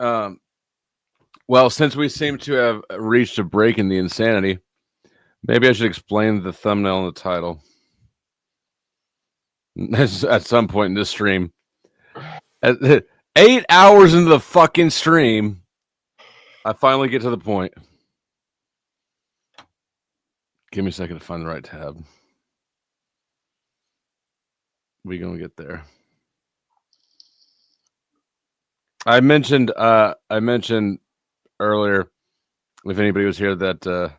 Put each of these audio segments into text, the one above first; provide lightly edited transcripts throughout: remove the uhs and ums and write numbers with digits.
Well, since we seem to have reached a break in the insanity, maybe I should explain the thumbnail and the title at some point in this stream. 8 hours into the fucking stream, I finally get to the point. Give me a second to find the right tab. We're gonna get there. I mentioned earlier, if anybody was here, that the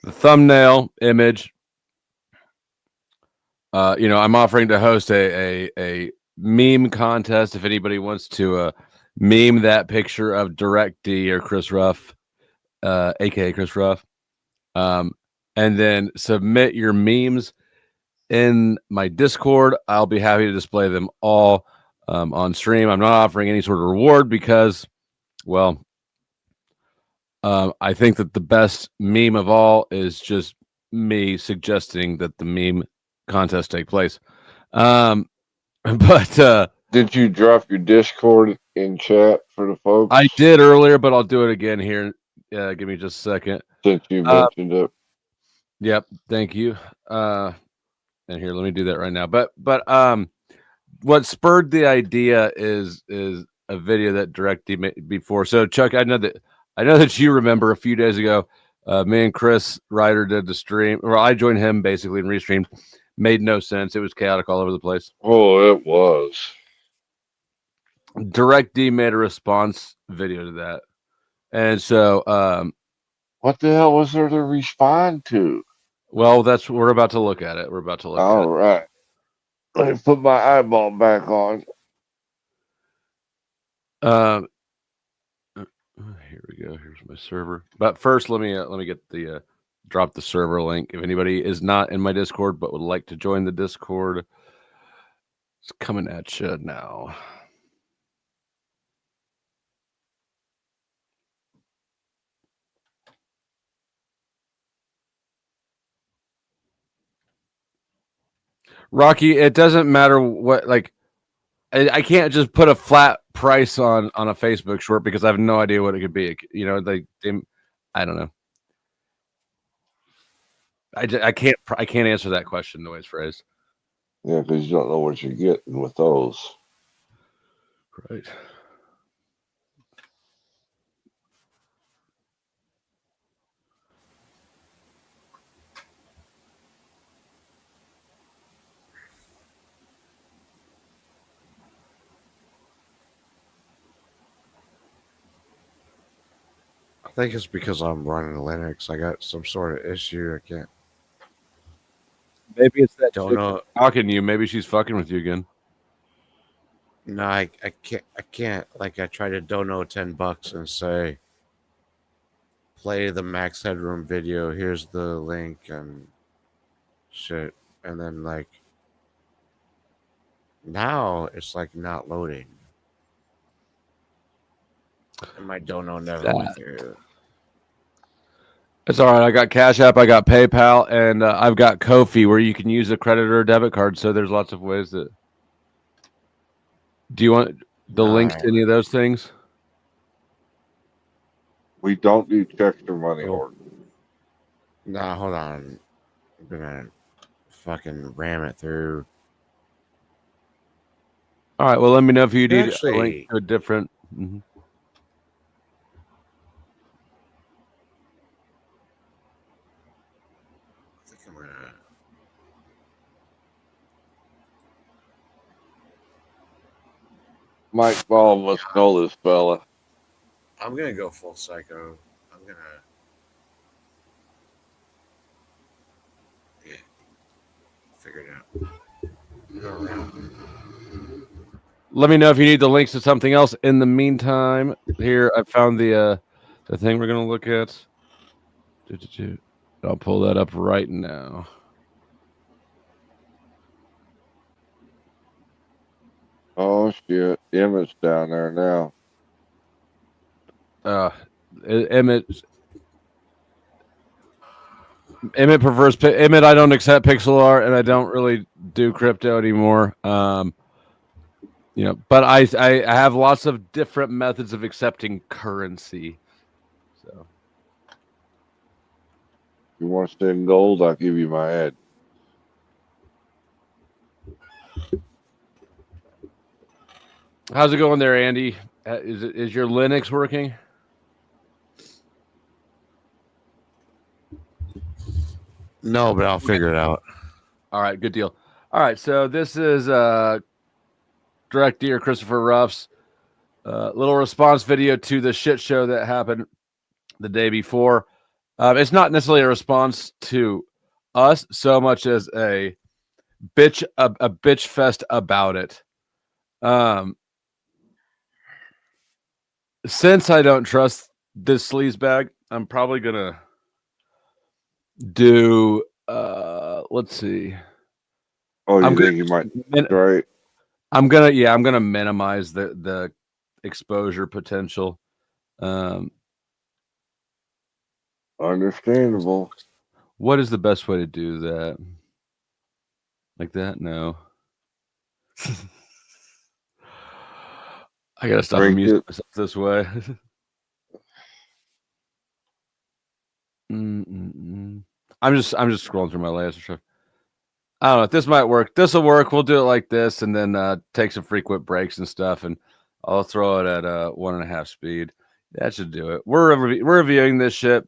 thumbnail image. I'm offering to host a meme contest if anybody wants to meme that picture of Direct D or Chris Ruff, aka Chris Ruff, and then submit your memes in my Discord. I'll be happy to display them all on stream. I'm not offering any sort of reward because, well, I think that the best meme of all is just me suggesting that the meme contest take place. But did you drop your Discord in chat for the folks? I did earlier, but I'll do it again here. Give me just a second. Since you mentioned it. Yep, thank you. And here, let me do that right now. But what spurred the idea is a video that DirectD made before. So Chuck, I know that you remember a few days ago, me and Chris Reiter did the stream, or I joined him basically and restreamed. Made no sense. It was chaotic all over the place. Oh, it was. DirectD made a response video to that. And so what the hell was there to respond to? Well, we're about to look at it. All right. Let me put my eyeball back on. Here we go. Here's my server. But first, let me get the drop the server link. If anybody is not in my Discord but would like to join the Discord, it's coming at you now. Rocky, it doesn't matter what, like, I can't just put a flat price on a Facebook short because I have no idea what it could be. You know, I don't know. I can't answer that question the way it's phrased. Yeah, because you don't know what you're getting with those. Right. I think it's because I'm running Linux. I got some sort of issue. I can't. Maybe it's that don't know. Talking to you. Maybe she's fucking with you again. No, I can't. I can't. Like, I try to dono $10 and say, play the Max Headroom video. Here's the link and shit. And then, like, now it's like not loading. And my dono never went through. It's all right. I got Cash App, I got PayPal, and I've got Ko-fi where you can use a credit or a debit card. So there's lots of ways that. Do you want the links to any of those things? We don't do checks or money order. Nah, hold on. I'm gonna fucking ram it through. All right. Well, let me know if you need a link to a different. Mm-hmm. I think I'm gonna. Mike Ball must know this fella. I'm gonna go full psycho. I'm gonna. Yeah. Figure it out. Let me know if you need the links to something else. In the meantime, here I found the thing we're gonna look at. I'll pull that up right now. Oh shit! Emmett's down there now. Emmett prefers Emmett. I don't accept pixel art, and I don't really do crypto anymore. You know, but I have lots of different methods of accepting currency. So You want to stay in gold? I'll give you my head. how's it going there, Andy? Is your Linux working? No, but I'll figure it out. All right, good deal. All right, so this is Direct D or Christopher Ruff's little response video to the shit show that happened the day before. It's not necessarily a response to us so much as a bitch fest about it. Since I don't trust this sleazebag, I'm probably gonna do let's see. Oh, you I'm think you might? Right. I'm gonna minimize the exposure potential. Understandable. What is the best way to do that? Like that? No. I gotta stop amusing myself this way. I'm just scrolling through my layers. I don't know if this might work. This will work. We'll do it like this, and then take some frequent breaks and stuff, and I'll throw it at 1.5 speed. That should do it. We're reviewing this shit.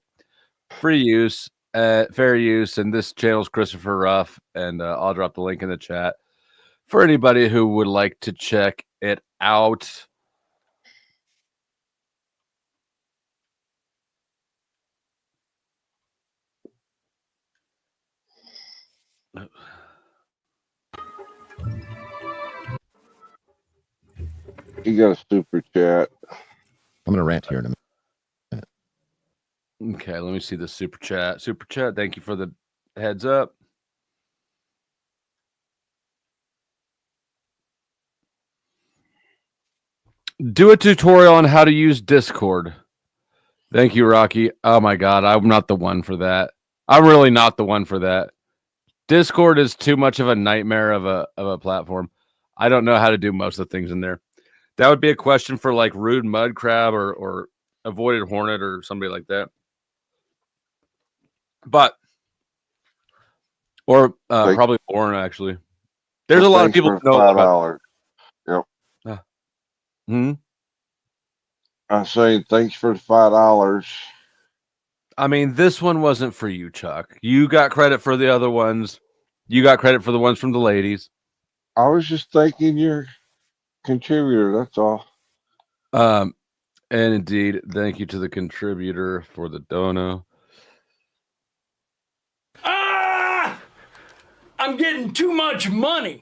Free use, fair use, and this channel's Christopher Ruff, and I'll drop the link in the chat for anybody who would like to check it out. You got a super chat. I'm gonna rant here in a minute. Okay, let me see the super chat. Super chat, thank you for the heads up. Do a tutorial on how to use Discord. Thank you, Rocky. Oh my God, I'm not the one for that. I'm really not the one for that. Discord is too much of a nightmare of a platform. I don't know how to do most of the things in there. That would be a question for like Rude Mud Crab or Avoided Hornet or somebody like that. But or probably Lauren actually. There's a lot of people who know about. Yep. I'm saying thanks for the $5. I mean, this one wasn't for you, Chuck. You got credit for the other ones. You got credit for the ones from the ladies. I was just thanking your contributor. That's all. And indeed, thank you to the contributor for the dono. I'm getting too much money.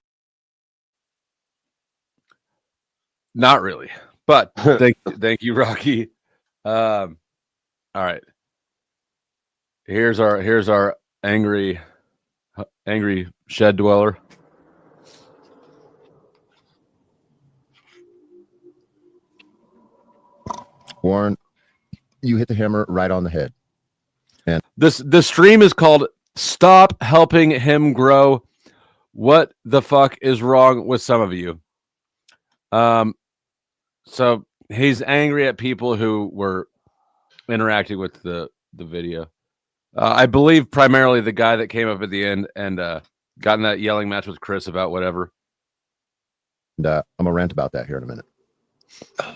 Not really, but thank you, Rocky. All right. Here's our angry shed dweller. Warren, you hit the hammer right on the head. And the stream is called "Stop Helping Him Grow." What the fuck is wrong with some of you? So he's angry at people who were interacting with the video. I believe primarily the guy that came up at the end and got in that yelling match with Chris about whatever. And I'm gonna rant about that here in a minute,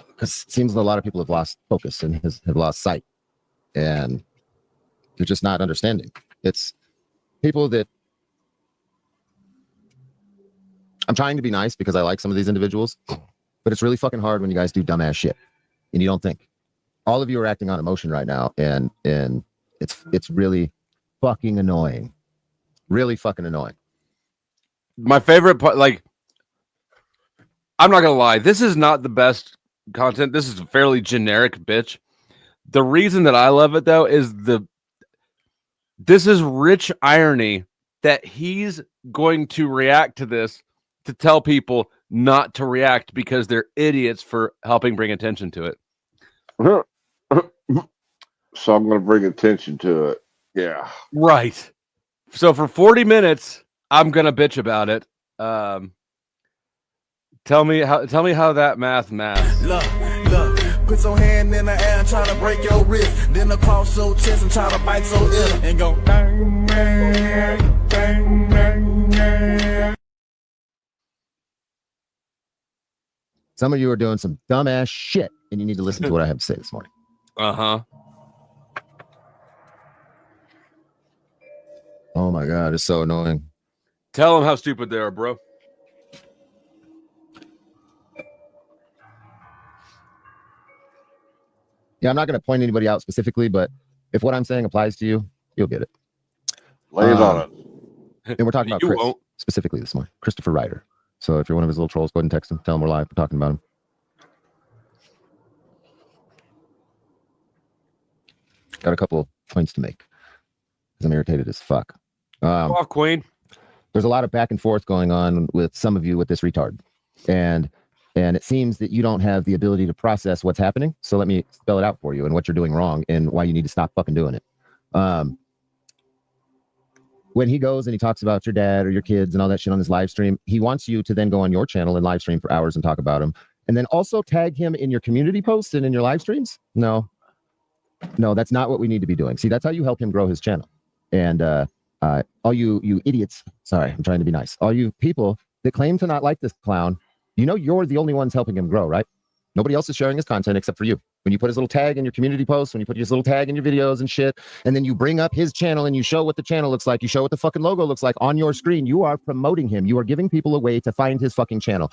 because it seems a lot of people have lost focus and have lost sight, and they're just not understanding. It's people that I'm trying to be nice because I like some of these individuals, but it's really fucking hard when you guys do dumbass shit and you don't think. All of you are acting on emotion right now, and it's really fucking annoying. Really fucking annoying. My favorite part, like, I'm not gonna lie, this is not the best content. This is fairly generic bitch. The reason that I love it though is this is rich irony that he's going to react to this to tell people not to react because they're idiots for helping bring attention to it. So I'm going to bring attention to it. Yeah. Right. So for 40 minutes, I'm going to bitch about it. Tell me how that math. Look, put your hand in the air and try to break your wrist. Then across your chest and try to bite your ear. And go bang, bang, bang, bang, bang. Some of you are doing some dumbass shit, and you need to listen to what I have to say this morning. Uh-huh. Oh my God, it's so annoying. Tell them how stupid they are, bro. Yeah, I'm not going to point anybody out specifically, but if what I'm saying applies to you, you'll get it. Lay it on it. And we're talking about You Chris won't. specifically this morning, Christopher Reiter. So if you're one of his little trolls, go ahead and text him. Tell him we're live. We're talking about him. Got a couple points to make. 'Cause I'm irritated as fuck. Off, Queen. There's a lot of back and forth going on with some of you with this retard, and it seems that you don't have the ability to process what's happening. So let me spell it out for you and what you're doing wrong and why you need to stop fucking doing it. When he goes and he talks about your dad or your kids and all that shit on his live stream, he wants you to then go on your channel and live stream for hours and talk about him, and then also tag him in your community posts and in your live streams. No, that's not what we need to be doing. See, that's how you help him grow his channel. And all you idiots, sorry, I'm trying to be nice. All you people that claim to not like this clown, you know you're the only ones helping him grow, right? Nobody else is sharing his content except for you. When you put his little tag in your community posts, when you put his little tag in your videos and shit, and then you bring up his channel and you show what the channel looks like, you show what the fucking logo looks like on your screen, you are promoting him. You are giving people a way to find his fucking channel.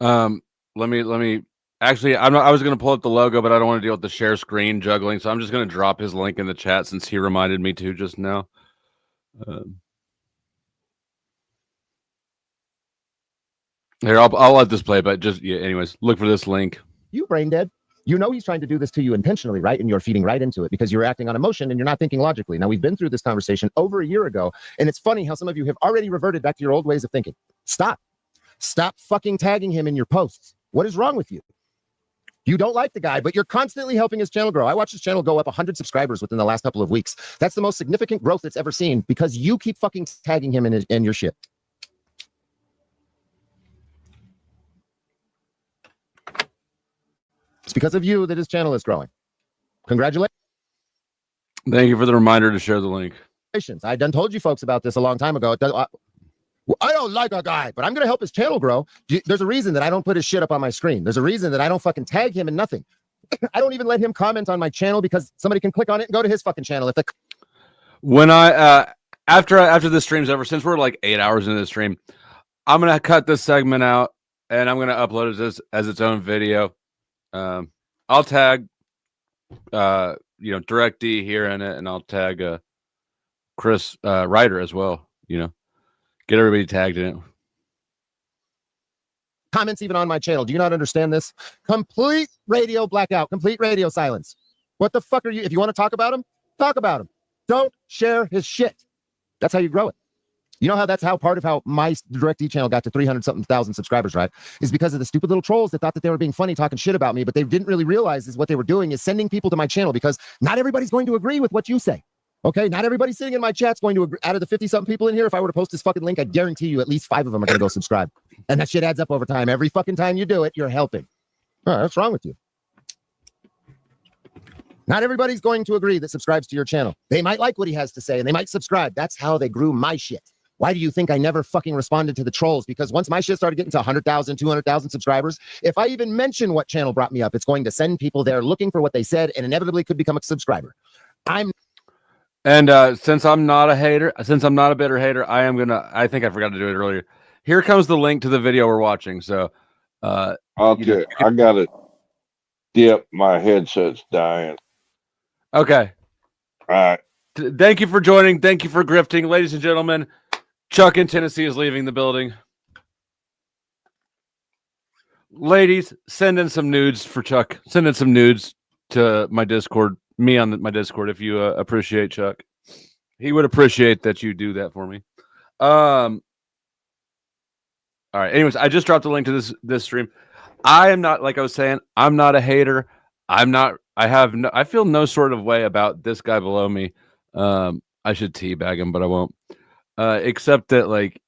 Let me actually, I was going to pull up the logo, but I don't want to deal with the share screen juggling, so I'm just going to drop his link in the chat since he reminded me to just now. Here, I'll let this play, but just, yeah, anyways, look for this link. You brain dead. You know he's trying to do this to you intentionally, right? And you're feeding right into it because you're acting on emotion and you're not thinking logically. Now, we've been through this conversation over a year ago, and it's funny how some of you have already reverted back to your old ways of thinking. Stop fucking tagging him in your posts. What is wrong with you? You don't like the guy, but you're constantly helping his channel grow. I watched his channel go up 100 subscribers within the last couple of weeks. That's the most significant growth it's ever seen because you keep fucking tagging him in your shit. It's because of you that his channel is growing. Congratulations. Thank you for the reminder to share the link. I done told you folks about this a long time ago. I don't like a guy, but I'm going to help his channel grow. There's a reason that I don't put his shit up on my screen. There's a reason that I don't fucking tag him in nothing. I don't even let him comment on my channel because somebody can click on it and go to his fucking channel. If When I after this stream's over, since we're like 8 hours into the stream, I'm gonna cut this segment out and I'm gonna upload it as its own video. I'll tag Direct D here in it, and I'll tag Chris Reiter as well. Get everybody tagged in it. comments even on my channel. Do you not understand this? Complete radio blackout, complete radio silence. What the fuck are you? If you want to talk about him, talk about him. Don't share his shit. That's how you grow it. You know how that's how part of how my Direct D channel got to 300-something thousand subscribers, right? Is because of the stupid little trolls that thought that they were being funny, talking shit about me, but they didn't really realize is what they were doing is sending people to my channel because not everybody's going to agree with what you say. Okay, not everybody sitting in my chat's going to agree. Out of the 50-something people in here, if I were to post this fucking link, I guarantee you at least 5 of them are going to go subscribe. And that shit adds up over time. Every fucking time you do it, you're helping. All right, what's wrong with you? Not everybody's going to agree that subscribes to your channel. They might like what he has to say and they might subscribe. That's how they grew my shit. Why do you think I never fucking responded to the trolls? Because once my shit started getting to 100,000, 200,000 subscribers, if I even mention what channel brought me up, it's going to send people there looking for what they said and inevitably could become a subscriber. Since I'm not a hater, since I'm not a bitter hater, I think I forgot to do it earlier. Here comes the link to the video we're watching. So, okay, I got it. Yep, my headset's dying. Okay. All right. Thank you for joining. Thank you for grifting. Ladies and gentlemen, Chuck in Tennessee is leaving the building. Ladies, send in some nudes for Chuck. Send in some nudes to my Discord, me on my Discord, if you appreciate Chuck. He would appreciate that you do that for me. All right. Anyways, I just dropped a link to this stream. I am not, like I was saying, I'm not a hater. I feel no sort of way about this guy below me. I should teabag him, but I won't. Except that, like,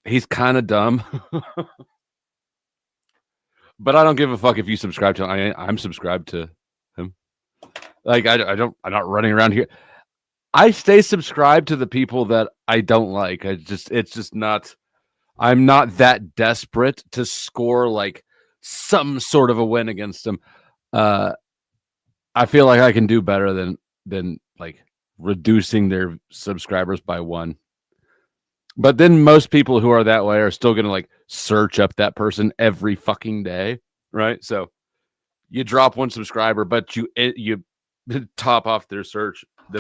he's kind of dumb. But I don't give a fuck if you subscribe to him. I'm subscribed to him. Like I'm not running around here. I stay subscribed to the people that I don't like. It's just not. I'm not that desperate to score like some sort of a win against them. I feel like I can do better than like reducing their subscribers by 1. But then most people who are that way are still going to like search up that person every fucking day, right? So you drop 1 subscriber, but you top off them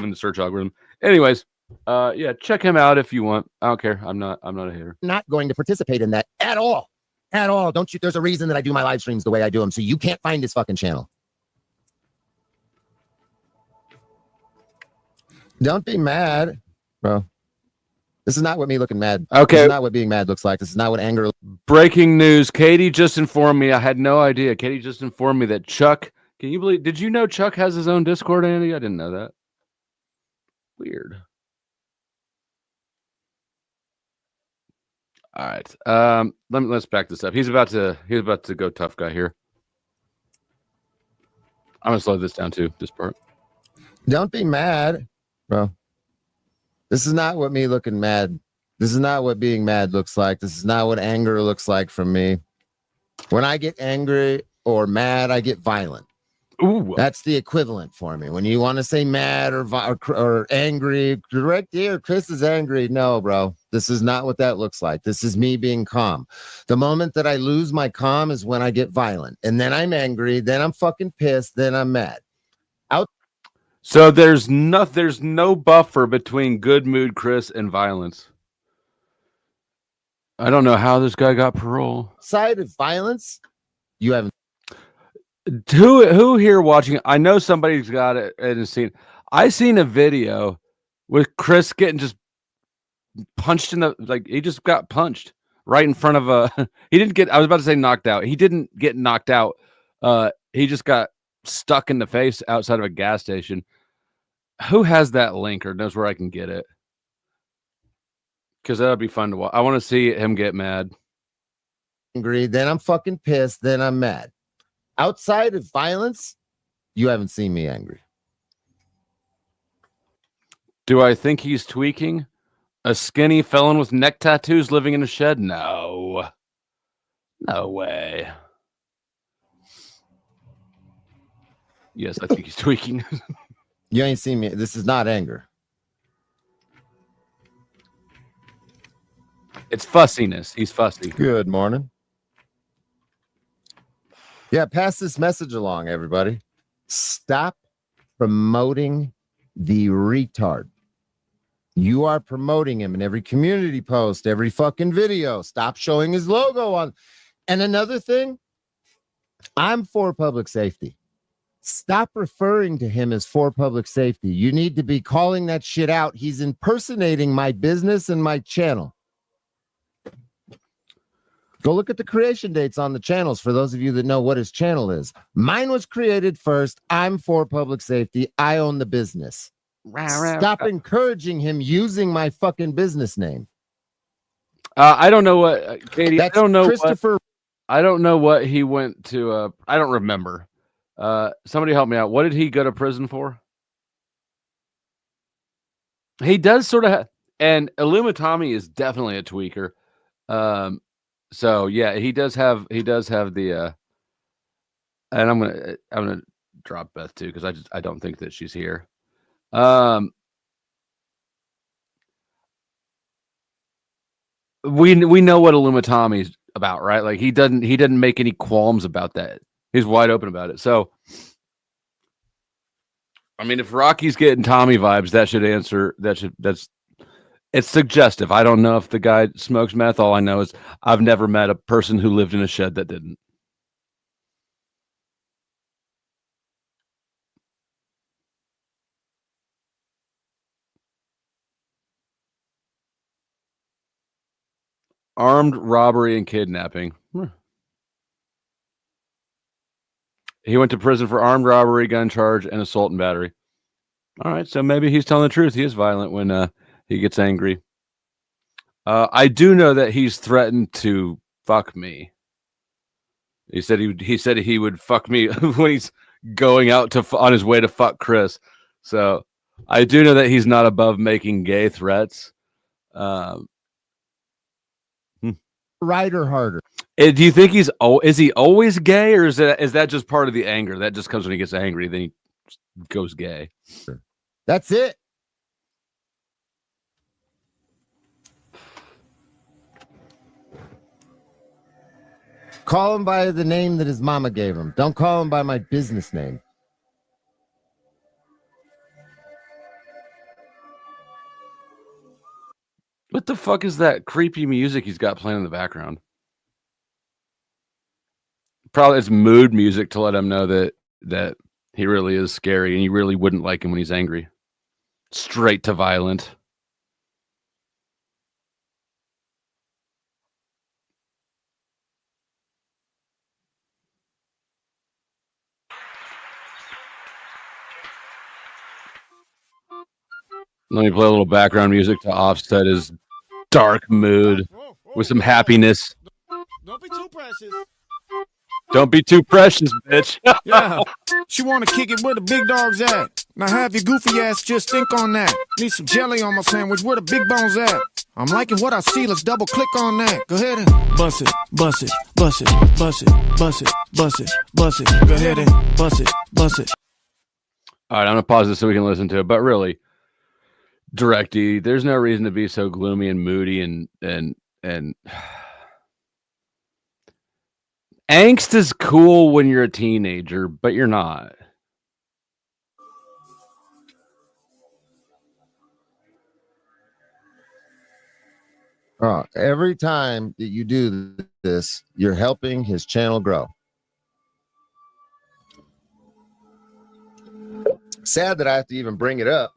in the search algorithm. Anyways, yeah, check him out if you want. I don't care. I'm not a hater. Not going to participate in that at all. At all. Don't you? There's a reason that I do my live streams the way I do them, so you can't find this fucking channel. Don't be mad, bro. This is not what me looking mad. Okay. This is not what being mad looks like. This is not what anger. Breaking news. Katie just informed me. I had no idea. Katie just informed me that Chuck, can you believe, did you know Chuck has his own Discord, Andy? I didn't know that. Weird. All right. Let's back this up. He's about to go tough guy here. I'm gonna slow this down too, this part. Don't be mad, bro. This is not what me looking mad. This is not what being mad looks like. This is not what anger looks like from me. When I get angry or mad, I get violent. Ooh. That's the equivalent for me. When you want to say mad or angry, direct here, Chris is angry. No, bro. This is not what that looks like. This is me being calm. The moment that I lose my calm is when I get violent. And then I'm angry. Then I'm fucking pissed. Then I'm mad. So there's no buffer between good mood Chris and violence. I don't know how this guy got parole. Side of violence, you haven't. Who here watching? I know somebody's got it and seen. I seen a video with Chris getting just punched in the, like, he just got punched right in front of a. He didn't get. I was about to say knocked out. He didn't get knocked out. He just got stuck in the face outside of a gas station. Who has that link or knows where I can get it? Because that'd be fun to watch. I want to see him get mad. Angry, then I'm fucking pissed, then I'm mad. Outside of violence, you haven't seen me angry. Do I think he's tweaking? A skinny felon with neck tattoos living in a shed? No. No way. Yes, I think he's tweaking. You ain't seen me. This is not anger. It's fussiness. He's fussy. Good morning. Yeah, pass this message along, everybody. Stop promoting the retard. You are promoting him in every community post, every fucking video. Stop showing his logo on. And another thing, I'm for public safety. Stop referring to him as for public safety. You need to be calling that shit out. He's impersonating my business and my channel. Go look at the creation dates on the channels for those of you that know what his channel is. Mine was created first. I'm for public safety. I own the business. Stop encouraging him using my fucking business name. I don't know what, Katie. That's I don't know Christopher. I don't know what he went to. I don't remember. Somebody help me out. What did he go to prison for? He does sort of, and Illumitami is definitely a tweaker. So yeah, he does have the. And I'm gonna drop Beth too because I don't think that she's here. We know what Illumitami's about, right? Like he doesn't make any qualms about that. He's wide open about it. So, I mean, if Rocky's getting Tommy vibes, that should answer. It's suggestive. I don't know if the guy smokes meth. All I know is I've never met a person who lived in a shed that didn't. Armed robbery and kidnapping. He went to prison for armed robbery, gun charge, and assault and battery. All right, so maybe he's telling the truth. He is violent when he gets angry. I do know that he's threatened to fuck me. He said he would fuck me when he's going out on his way to fuck Chris. So I do know that he's not above making gay threats. Reiter harder. Do you think is he always gay, or is that just part of the anger that just comes when he gets angry, then he goes gay? That's it. Call him by the name that his mama gave him. Don't call him by my business name. What the fuck is that creepy music he's got playing in the background? Probably it's mood music to let him know that he really is scary and you really wouldn't like him when he's angry. Straight to violent. Let me play a little background music to offset his dark mood with some happiness. Don't be too precious. Don't be too precious, bitch. Yeah, she wanna kick it where the big dogs at. Now have your goofy ass just think on that. Need some jelly on my sandwich, where the big bones at? I'm liking what I see, let's double click on that. Go ahead and bust it, bust it, bust it, bust it, bust it, bust it, bust it. Go ahead and bust it, bust it. All right, I'm gonna pause this so we can listen to it. But really, Directy, there's no reason to be so gloomy and moody and angst is cool when you're a teenager, but you're not. Every time that you do this, you're helping his channel grow. Sad that I have to even bring it up,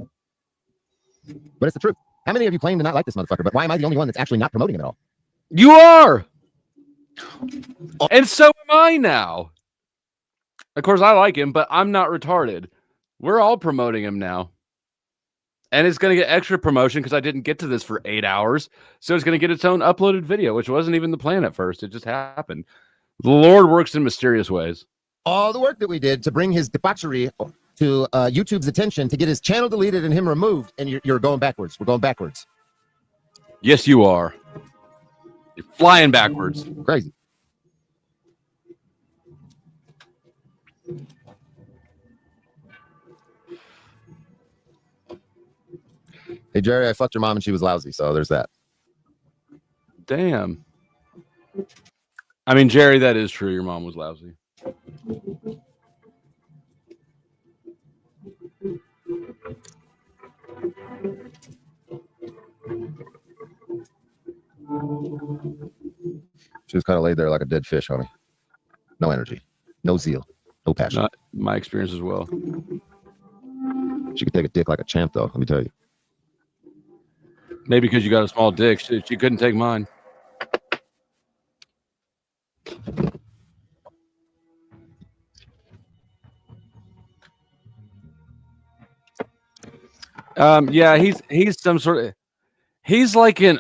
but it's the truth. How many of you claim to not like this motherfucker? But why am I the only one that's actually not promoting him at all? You are. And so am I now. Of course, I like him, but I'm not retarded. We're all promoting him now. And it's going to get extra promotion because I didn't get to this for 8 hours. So it's going to get its own uploaded video, which wasn't even the plan at first. It just happened. The Lord works in mysterious ways. All the work that we did to bring his debauchery to YouTube's attention, to get his channel deleted and him removed, and you're going backwards. We're going backwards. Yes, you are. You're flying backwards. Crazy. Hey, Jerry, I fucked your mom and she was lousy, so there's that. Damn. I mean, Jerry, that is true. Your mom was lousy. She was kind of laid there like a dead fish, homie. No energy, no zeal, no passion. Not my experience as well. She could take a dick like a champ, though, let me tell you. Maybe because you got a small dick. She couldn't take mine. Yeah, he's some sort of, he's like an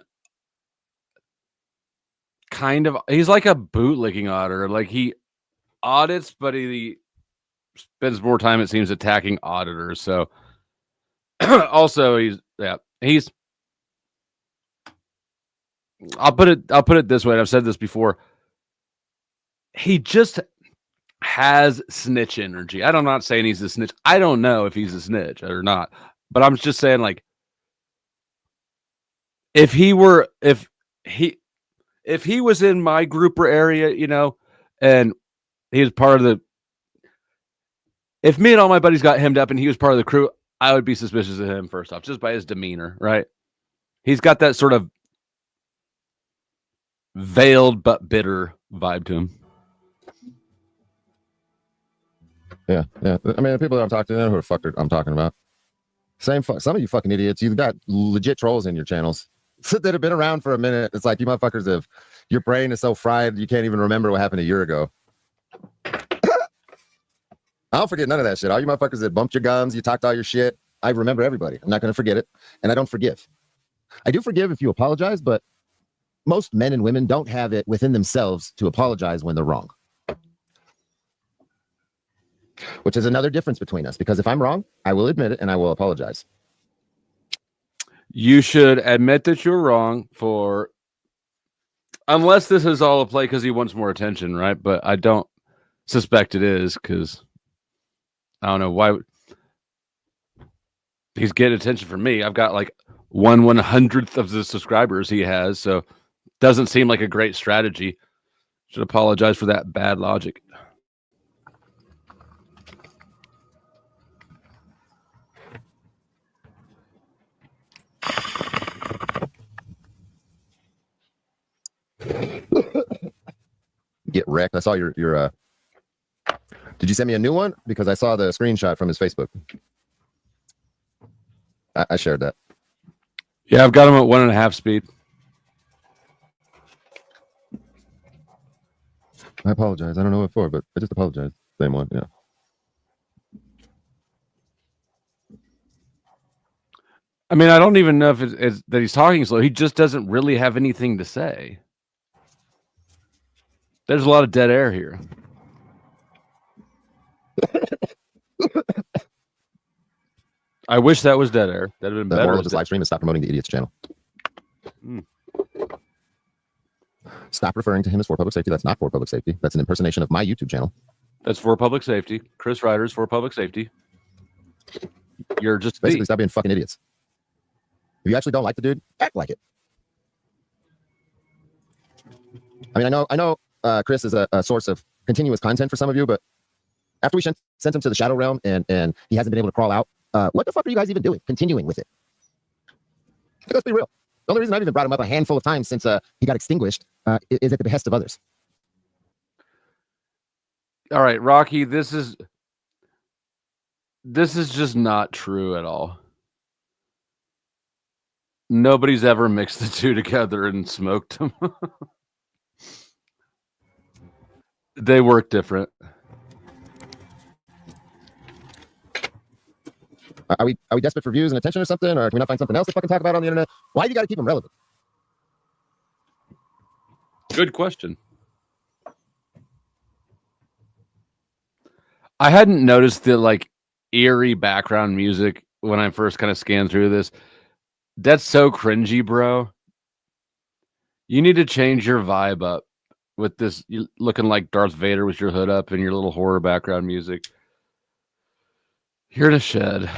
kind of, he's like a bootlicking auditor. Like he audits, but he spends more time, it seems, attacking auditors. So also he's I'll put it this way, and I've said this before. He just has snitch energy. I'm not saying he's a snitch. I don't know if he's a snitch or not. But I'm just saying, like, if he was in my group or area, you know, and he was part of the, if me and all my buddies got hemmed up and he was part of the crew, I would be suspicious of him first off, just by his demeanor, right? He's got that sort of veiled but bitter vibe to him. Yeah. I mean, the people that I'm talking to, who are fucked, I'm talking about. Some of you fucking idiots, you've got legit trolls in your channels that have been around for a minute. It's like you motherfuckers have, your brain is so fried you can't even remember what happened a year ago. I don't forget none of that shit. All you motherfuckers that bumped your gums, you talked all your shit. I remember everybody. I'm not going to forget it, and I don't forgive. I do forgive if you apologize, but most men and women don't have it within themselves to apologize when they're wrong. Which is another difference between us, because if I'm wrong, I will admit it and I will apologize. You should admit that you're wrong for, unless this is all a play because he wants more attention, right? But I don't suspect it is, because I don't know why he's getting attention from me. I've got like 1/100th of the subscribers he has, so doesn't seem like a great strategy. Should apologize for that bad logic. Get wrecked. I saw your did you send me a new one? Because I saw the screenshot from his Facebook. I shared that. Yeah, I've got him at 1.5 speed. I apologize. I don't know what for, but I just apologize. Same one, yeah. I mean, I don't even know if it's that he's talking slow. He just doesn't really have anything to say. There's a lot of dead air here. I wish that was dead air. That'd have been The better. moral of this live stream is stop promoting the Idiots channel. Stop referring to him as for public safety. That's not for public safety. That's an impersonation of my YouTube channel. That's for public safety. Chris Reiter's for public safety. You're just Basically, stop being fucking idiots. If you actually don't like the dude, act like it. I mean, I know Chris is a source of continuous content for some of you, but after we sent him to the Shadow Realm and he hasn't been able to crawl out, what the fuck are you guys even doing? Continuing with it. Let's be real. The only reason I've even brought him up a handful of times since he got extinguished is at the behest of others. all right, Rocky. This is just not true at all. Nobody's ever mixed the two together and smoked them. They work different. Are we desperate for views and attention or something? Or can we not find something else to fucking talk about on the internet? Why do you got to keep them relevant? Good question. I hadn't noticed the like eerie background music when I first kind of scanned through this. That's so cringy, bro. You need to change your vibe up with this looking like Darth Vader with your hood up and your little horror background music. You're in a shed.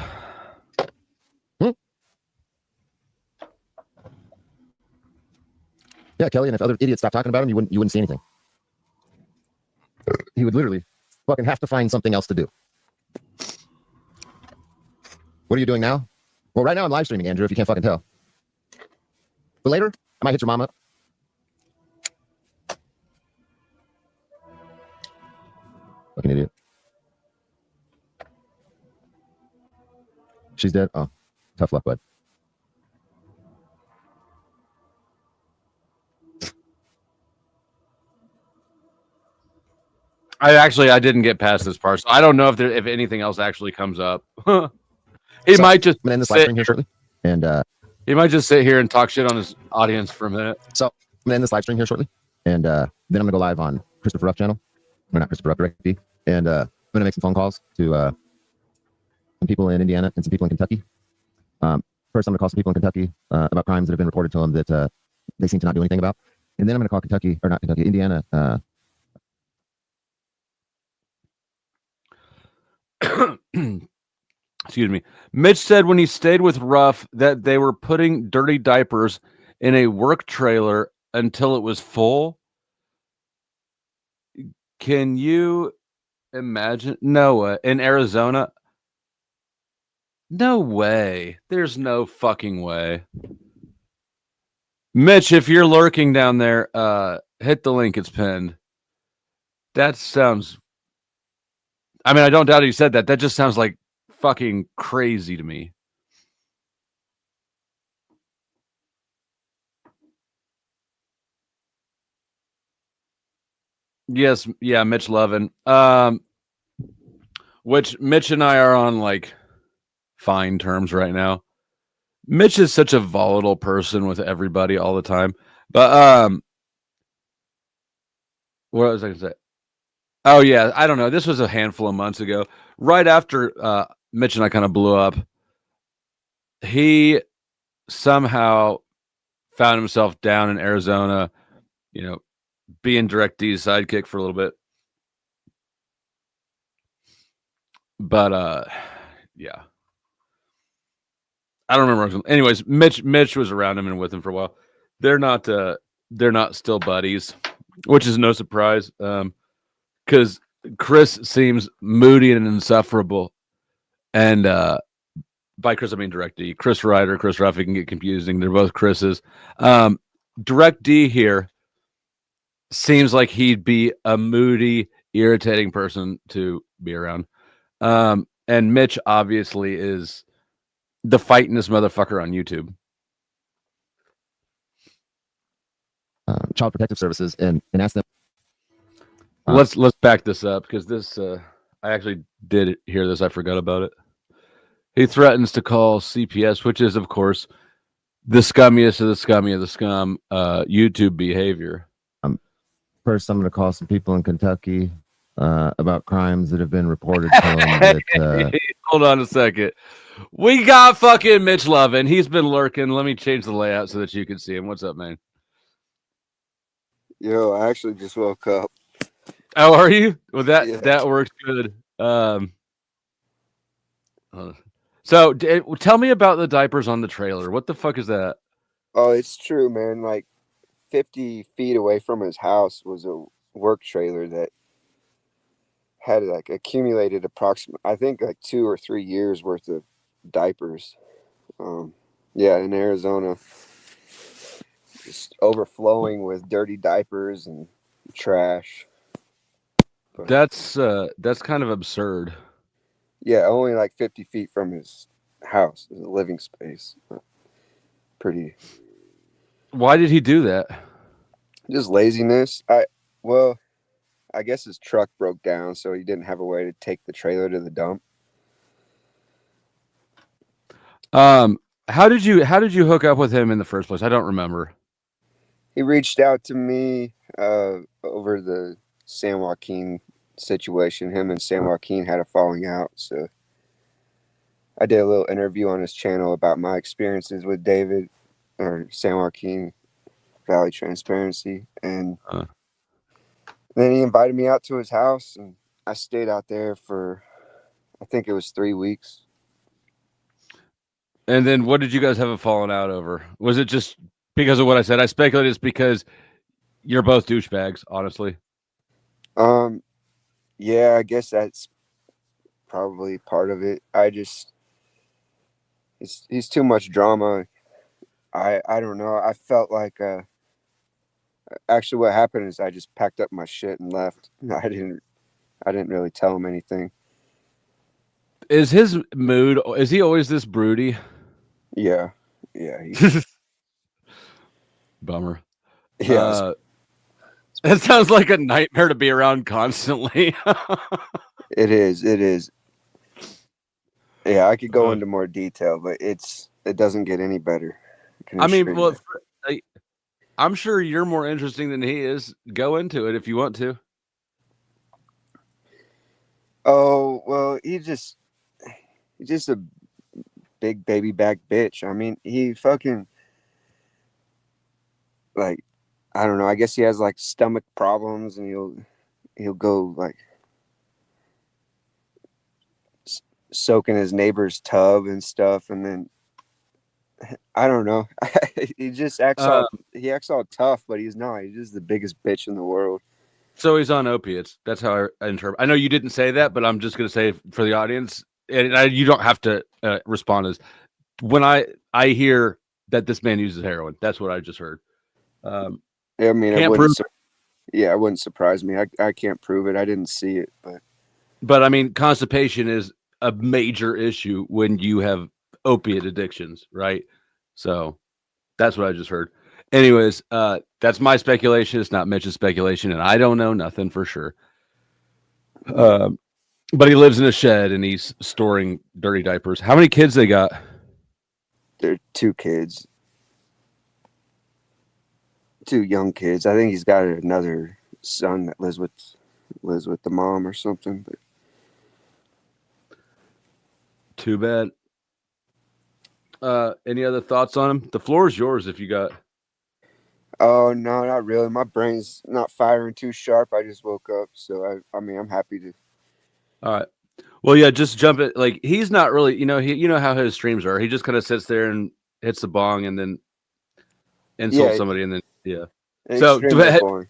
Yeah, Kelly, and if other idiots stopped talking about him, you wouldn't see anything. He would literally fucking have to find something else to do. What are you doing now? Well, right now I'm live streaming, Andrew, if you can't fucking tell. But later, I might hit your mom up. Fucking idiot. She's dead? Oh, tough luck, bud. I didn't get past this part, so I don't know if anything else actually comes up. He might just I'm gonna end this live stream here shortly, and he might just sit here and talk shit on his audience for a minute. so I'm gonna end this live stream here shortly, and then I'm gonna go live on Christopher Ruff channel, or not Christopher Ruff, Direct B, and I'm gonna make some phone calls to some people in Indiana and some people in Kentucky. First, I'm gonna call some people in Kentucky about crimes that have been reported to them that they seem to not do anything about, and then I'm gonna call Indiana. Excuse me. Mitch said when he stayed with Ruff that they were putting dirty diapers in a work trailer until it was full. Can you imagine? Noah in Arizona? No way. There's no fucking way. Mitch, if you're lurking down there, hit the link. It's pinned. That sounds... I mean, I don't doubt he said that. That just sounds like fucking crazy to me. Yes, yeah, Mitch Lovin. Which Mitch and I are on like fine terms right now. Mitch is such a volatile person with everybody all the time. But what was I gonna say? Oh yeah, I don't know. This was a handful of months ago, right after Mitch and I kind of blew up. He somehow found himself down in Arizona, you know, being Direct D's sidekick for a little bit. But yeah. I don't remember. Anyways, Mitch was around him and with him for a while. They're not still buddies, which is no surprise. Because Chris seems moody and insufferable. And by Chris I mean Direct D. Chris Reiter, Chris Ruff, it can get confusing. They're both Chris's. Direct D here seems like he'd be a moody, irritating person to be around. And Mitch obviously is the fightingest motherfucker on YouTube. Child Protective Services and ask them. Let's back this up because this I actually did hear this. I forgot about it. He threatens to call CPS, which is of course the scummiest of the scummy of the scum YouTube behavior. First, I'm going to call some people in Kentucky about crimes that have been reported. That, hold on a second. We got fucking Mitch Lovin. He's been lurking. Let me change the layout so that you can see him. What's up, man? Yo, I actually just woke up. Oh, are you? Well, Yeah. that works good. So tell me about the diapers on the trailer. What the fuck is that? Oh, it's true, man. Like 50 feet away from his house was a work trailer that had like accumulated I think like 2 or 3 years worth of diapers. Yeah, in Arizona, just overflowing with dirty diapers and trash. But, That's kind of absurd. yeah, only like 50 feet from his house, his living space. Pretty. Why did he do that? Just laziness. I guess his truck broke down, so he didn't have a way to take the trailer to the dump. How did you hook up with him in the first place? I don't remember. He reached out to me over the San Joaquin situation. Him and San Joaquin had a falling out, so I did a little interview on his channel about my experiences with David or San Joaquin Valley Transparency, and then he invited me out to his house, and I stayed out there for I think it was 3 weeks. And then what did you guys have a falling out over? Was it just because of what I said? I speculate it's because you're both douchebags, honestly. Yeah, I guess that's probably part of it. He's too much drama. I don't know. I felt like actually what happened is I just packed up my shit and left. I didn't really tell him anything. Is his mood, is he always this broody? Yeah. Bummer. Yeah. That sounds like a nightmare to be around constantly. It is. Yeah, I could go into more detail, but it doesn't get any better. I mean, well, I'm sure you're more interesting than he is. Go into it if you want to. Oh, well, he's just a big baby back bitch. I mean, he fucking, like, I don't know. I guess he has like stomach problems, and he'll go like soak in his neighbor's tub and stuff, and then I don't know. He just acts all tough, but he's not. He's just the biggest bitch in the world. So he's on opiates. That's how I interpret. I know you didn't say that, but I'm just going to say it for the audience, and you don't have to respond. As when I hear that this man uses heroin, that's what I just heard. I mean, it wouldn't surprise me. I can't prove it. I didn't see it, but I mean, constipation is a major issue when you have opiate addictions, right? So that's what I just heard. Anyways, that's my speculation. It's not Mitch's speculation, and I don't know nothing for sure. But he lives in a shed and he's storing dirty diapers. How many kids they got? they're 2 kids. 2 young kids. I think he's got another son that lives with the mom or something. But Too bad. Any other thoughts on him? The floor is yours if you got. oh no, not really. My brain's not firing too sharp. I just woke up, so I mean, I'm happy to. All right. Well, yeah, just jump it. Like he's not really, you know how his streams are. He just kind of sits there and hits the bong and then insults somebody and then So boring.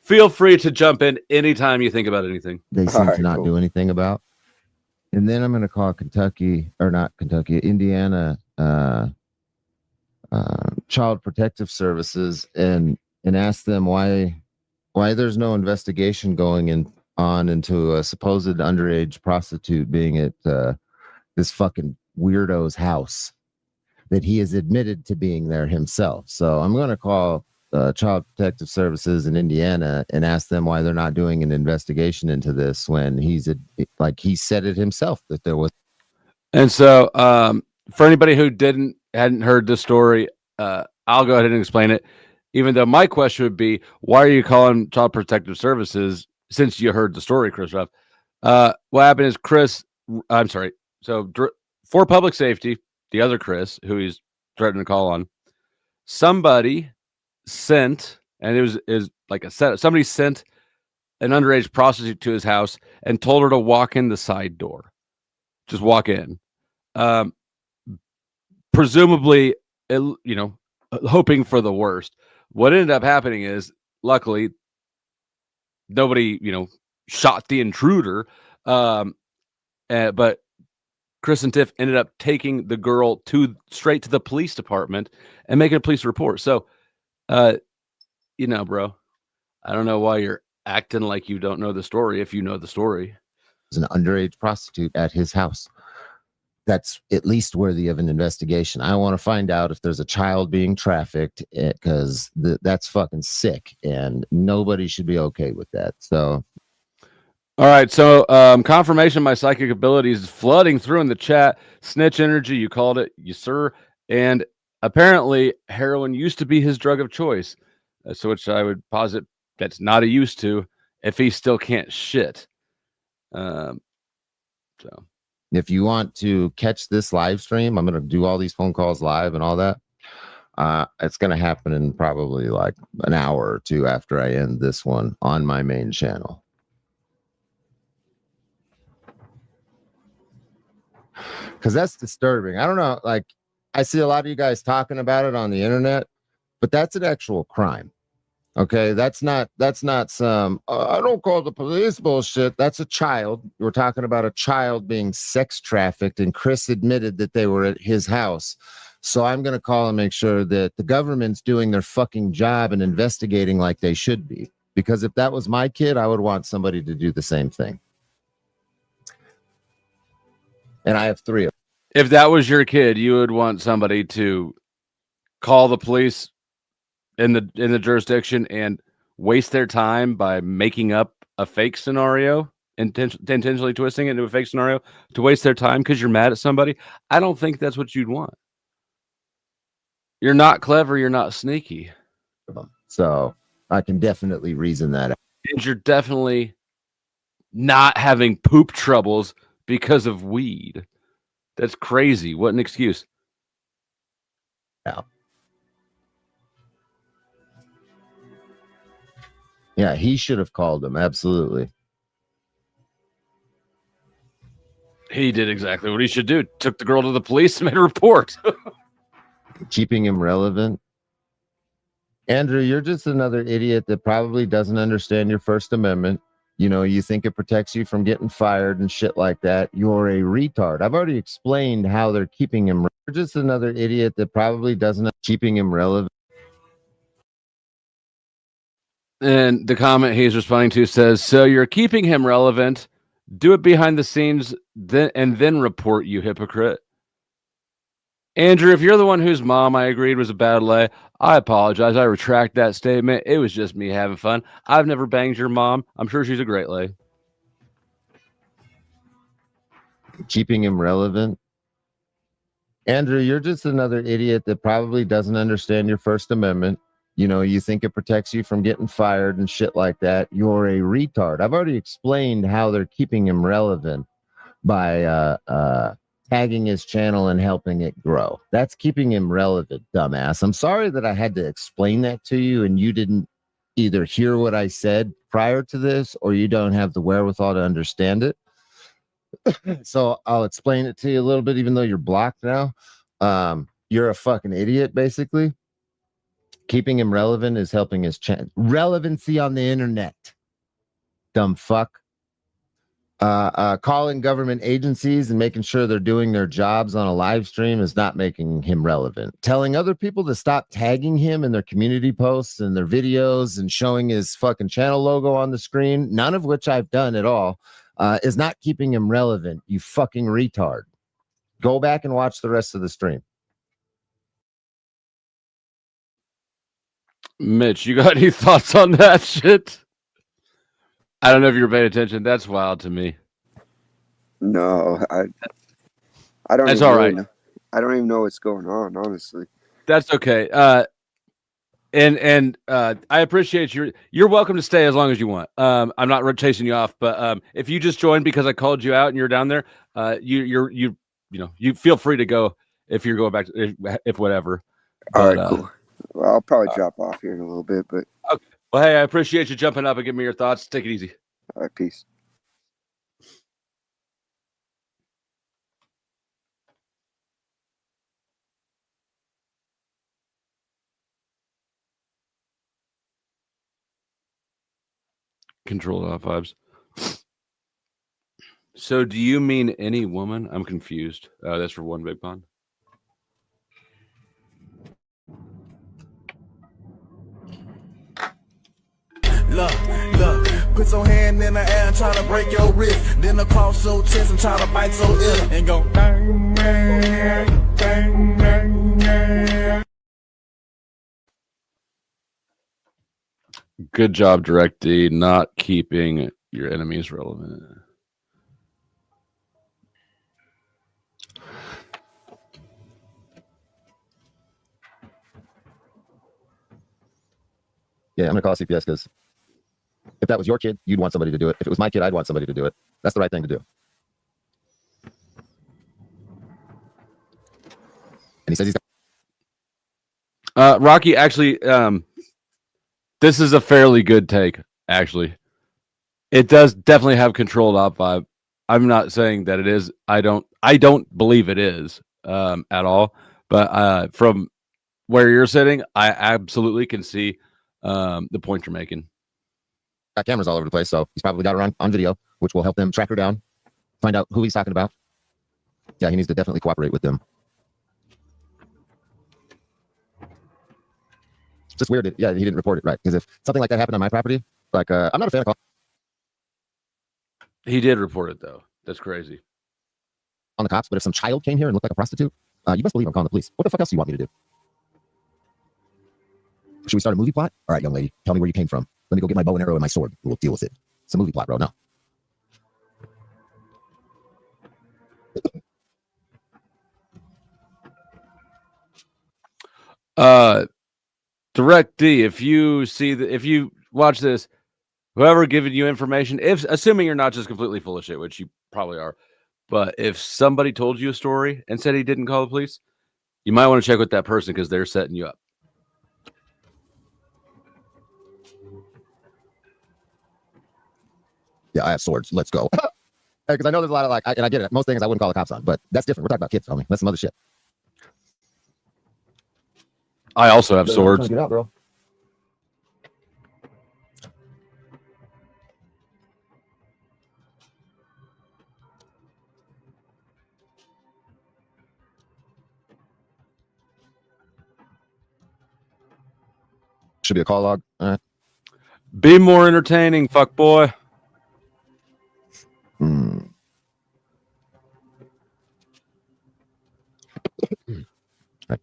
feel free to jump in anytime you think about anything. They seem All to not right, do anything about. And then I'm going to call Indiana Child Protective Services and ask them why there's no investigation going on into a supposed underage prostitute being at this fucking weirdo's house that he has admitted to being there himself. So I'm going to call Child Protective Services in Indiana and ask them why they're not doing an investigation into this when he said it himself that there was. And so, for anybody who hadn't heard the story, I'll go ahead and explain it. Even though my question would be, why are you calling Child Protective Services since you heard the story, Chris Ruff? What happened is I'm sorry. So for public safety, the other Chris, who he's threatening to call on, somebody sent, and it was like a set. Somebody sent an underage prostitute to his house and told her to walk in the side door. Just walk in. Presumably, hoping for the worst. What ended up happening is, luckily, nobody, shot the intruder. But Chris and Tiff ended up taking the girl straight to the police department and making a police report. So, bro, I don't know why you're acting like you don't know the story if you know the story. There's an underage prostitute at his house. That's at least worthy of an investigation. I want to find out if there's a child being trafficked because that's fucking sick and nobody should be okay with that. So, all right. So, confirmation my psychic abilities is flooding through in the chat. Snitch energy, you called it, you sir. And apparently, heroin used to be his drug of choice. So, which I would posit that's not a used to if he still can't shit. So. If you want to catch this live stream, I'm going to do all these phone calls live and all that. It's going to happen in probably like an hour or two after I end this one on my main channel. Because that's disturbing. I don't know. Like, I see a lot of you guys talking about it on the internet, but that's an actual crime. Okay, that's not some I don't call the police bullshit. That's a child. We're talking about a child being sex trafficked, and Chris admitted that they were at his house. So I'm going to call and make sure that the government's doing their fucking job and investigating like they should be. Because if that was my kid, I would want somebody to do the same thing. And I have 3 of them. If that was your kid, you would want somebody to call the police in the jurisdiction and waste their time by making up a fake scenario, intentionally twisting it into a fake scenario to waste their time because you're mad at somebody. I don't think that's what you'd want. You're not clever. You're not sneaky. So I can definitely reason that out. And you're definitely not having poop troubles because of weed. That's crazy. What an excuse. Yeah, he should have called him. Absolutely. He did exactly what he should do. Took the girl to the police and made a report. Keeping him relevant. Andrew, you're just another idiot that probably doesn't understand your First Amendment. You think it protects you from getting fired and shit like that. You're a retard. I've already explained how they're keeping him. You're just another idiot that probably doesn't keeping him relevant. And the comment he's responding to says, so you're keeping him relevant. Do it behind the scenes and then report, you hypocrite. Andrew, if you're the one whose mom I agreed was a bad lay, I apologize. I retract that statement. It was just me having fun. I've never banged your mom. I'm sure she's a great lay. Keeping him relevant. Andrew, you're just another idiot that probably doesn't understand your First Amendment. You know, you think it protects you from getting fired and shit like that. You're a retard. I've already explained how they're keeping him relevant by tagging his channel and helping it grow. That's keeping him relevant, dumbass. I'm sorry that I had to explain that to you and you didn't either hear what I said prior to this or you don't have the wherewithal to understand it. So I'll explain it to you a little bit, even though you're blocked now. You're a fucking idiot, basically. Keeping him relevant is helping his relevancy on the internet. Dumb fuck. Calling government agencies and making sure they're doing their jobs on a live stream is not making him relevant. Telling other people to stop tagging him in their community posts and their videos and showing his fucking channel logo on the screen, none of which I've done at all, is not keeping him relevant, you fucking retard. Go back and watch the rest of the stream. Mitch, you got any thoughts on that shit? I don't know if you're paying attention. That's wild to me. No, I don't. That's even all really right. know. I don't even know what's going on, honestly. That's okay. And I appreciate you're welcome to stay as long as you want. I'm not chasing you off, but if you just joined because I called you out and you're down there, you feel free to go if you're going back to, if whatever. All right, cool. Well, I'll probably drop off here in a little bit, but okay. Well, hey, I appreciate you jumping up and giving me your thoughts. Take it easy. All right, peace. Control off vibes. So do you mean any woman? I'm confused. That's for One Big Pond. Look, put your hand in the air and try to break your wrist. Then across your chest and try to bite your ear. And go bang, bang, bang, bang, bang. Good job, Direct D, not keeping your enemies relevant. Yeah, I'm gonna call CPS because if that was your kid, you'd want somebody to do it. If it was my kid, I'd want somebody to do it. That's the right thing to do. And he says he's got Rocky, actually, this is a fairly good take, actually. It does definitely have controlled op vibe. I'm not saying that it is. I don't believe it is at all. But from where you're sitting, I absolutely can see the point you're making. got cameras all over the place, so he's probably got her on video, which will help them track her down, find out who he's talking about. Yeah, he needs to definitely cooperate with them. It's just weird that, yeah, he didn't report it, right? Because if something like that happened on my property, like, I'm not a fan of calling. He did report it, though. That's crazy. On the cops, but if some child came here and looked like a prostitute, you best believe I'm calling the police. What the fuck else do you want me to do? Should we start a movie plot? All right, young lady, tell me where you came from. Let me go get my bow and arrow and my sword. We'll deal with it. It's a movie plot, bro. No. Direct D, if you watch this, whoever giving you information, if assuming you're not just completely full of shit, which you probably are, but if somebody told you a story and said he didn't call the police, you might want to check with that person because they're setting you up. Yeah, I have swords. Let's go. Because I know there's a lot of and I get it. Most things I wouldn't call the cops on, but that's different. We're talking about kids, homie. That's some other shit. I also have swords. Get out, bro. Should be a call log. All right. Be more entertaining, fuck boy. Right.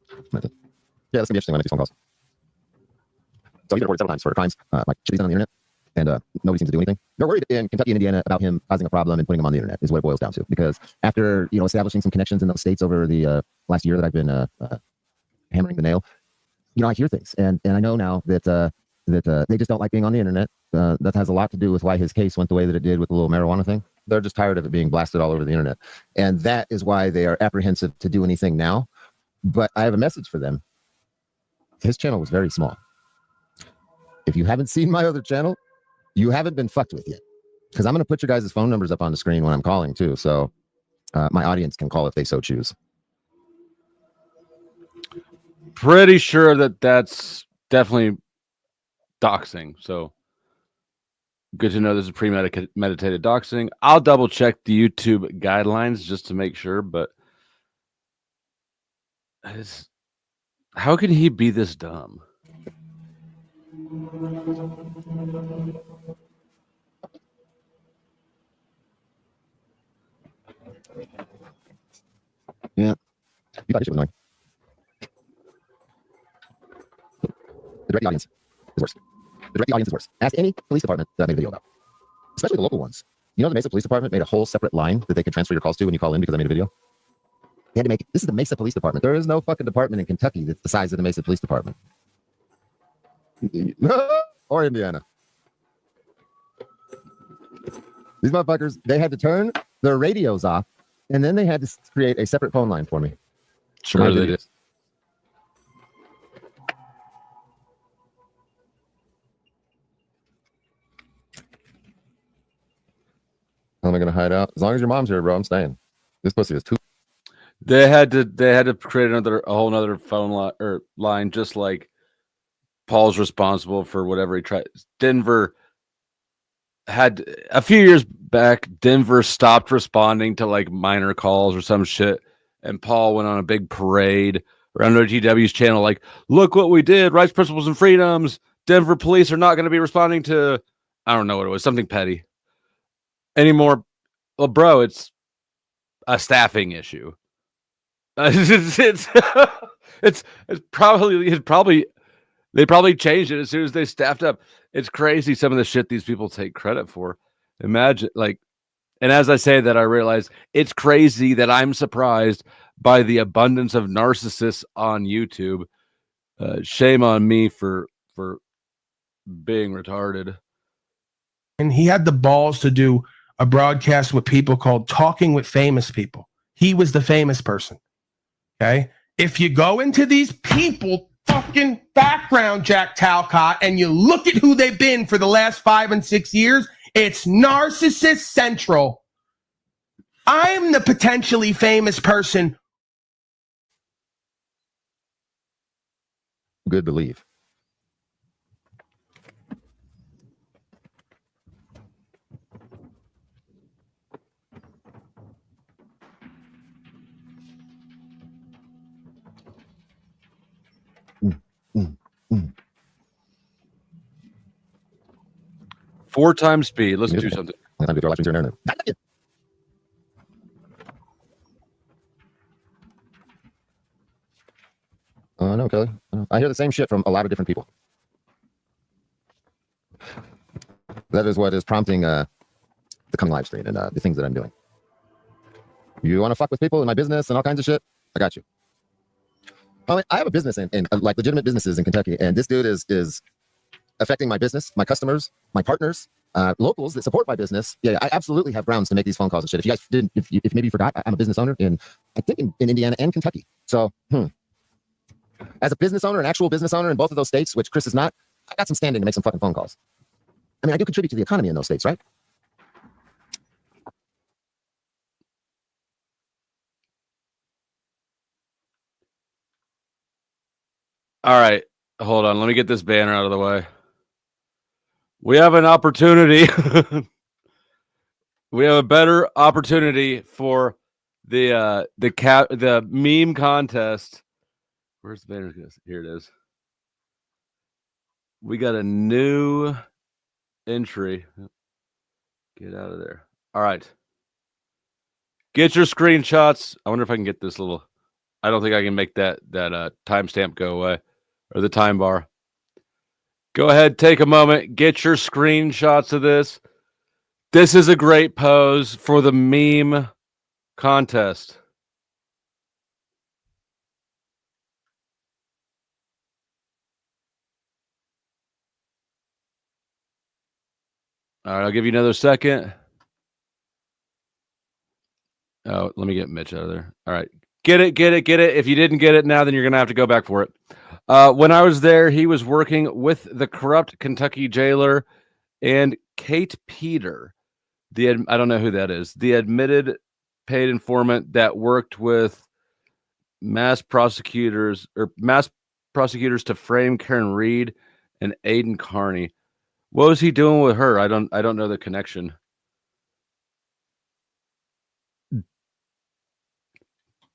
Yeah, that's gonna be interesting when I make these phone calls. So he's been reported several times for crimes like shit he's done on the internet, and nobody seems to do anything. They're worried in Kentucky and Indiana about him causing a problem and putting him on the internet. Is what it boils down to. Because after establishing some connections in those states over the last year that I've been hammering the nail, I hear things, and I know now that they just don't like being on the internet. That has a lot to do with why his case went the way that it did with the little marijuana thing. They're just tired of it being blasted all over the internet, and that is why they are apprehensive to do anything now. But I have a message for them. His channel was very small. If you haven't seen my other channel, you haven't been fucked with yet. Because I'm going to put your guys' phone numbers up on the screen when I'm calling too, so my audience can call if they so choose. Pretty sure that that's definitely doxing. So good to know this is premeditated doxing. I'll double check the YouTube guidelines just to make sure, but how can he be this dumb? Yeah. You thought this shit was annoying. The direct audience is worse. The direct audience is worse. Ask any police department that I made a video about, especially the local ones. You know, the Mesa Police Department made a whole separate line that they could transfer your calls to when you call in because I made a video. They had to make this is the Mesa Police Department. There is no fucking department in Kentucky that's the size of the Mesa Police Department. Or Indiana. These motherfuckers, they had to turn their radios off, and then they had to create a separate phone line for me. Sure they did. How am I going to hide out? As long as your mom's here, bro, I'm staying. This pussy is too. They had to create a whole nother phone line, just like Paul's responsible for whatever he tried. Denver had a few years back. Denver stopped responding to like minor calls or some shit, and Paul went on a big parade around OGW's channel, like, "Look what we did! Rights, principles, and freedoms. Denver police are not going to be responding to, I don't know what it was, something petty anymore." Well, bro, it's a staffing issue. It's probably they probably changed it as soon as they staffed up. It's crazy some of the shit these people take credit for. Imagine, like, and as I say that, I realize it's crazy that I'm surprised by the abundance of narcissists on YouTube. Shame on me for being retarded. And he had the balls to do a broadcast with people called Talking with Famous People. He was the famous person. Okay. If you go into these people fucking background, Jack Talcott, and you look at who they've been for the last 5 and 6 years, it's narcissist central. I'm the potentially famous person. Good belief. Four times speed. Let's do something. Oh, no, Kelly. I hear the same shit from a lot of different people. That is what is prompting the coming live stream and the things that I'm doing. You want to fuck with people in my business and all kinds of shit? I got you. I have a business in like legitimate businesses in Kentucky, and this dude is affecting my business, my customers, my partners, locals that support my business. Yeah, I absolutely have grounds to make these phone calls and shit. If you guys didn't, if maybe you forgot, I'm a business owner I think in Indiana and Kentucky. So, as a business owner, an actual business owner in both of those states, which Chris is not, I got some standing to make some fucking phone calls. I mean, I do contribute to the economy in those states, right? All right, hold on. Let me get this banner out of the way. We have an opportunity. We have a better opportunity for the meme contest. Where's the banner? Here it is. We got a new entry. Get out of there. All right. Get your screenshots. I wonder if I can get this little. I don't think I can make that timestamp go away, or the time bar. Go ahead, take a moment, get your screenshots of this. This is a great pose for the meme contest. All right, I'll give you another second. Oh, let me get Mitch out of there. All right. Get it. If you didn't get it now, then you're going to have to go back for it. When I was there, he was working with the corrupt Kentucky jailer and Kate Peter. I don't know who that is. The admitted paid informant that worked with mass prosecutors to frame Karen Reed and Aiden Carney. What was he doing with her? I don't know the connection.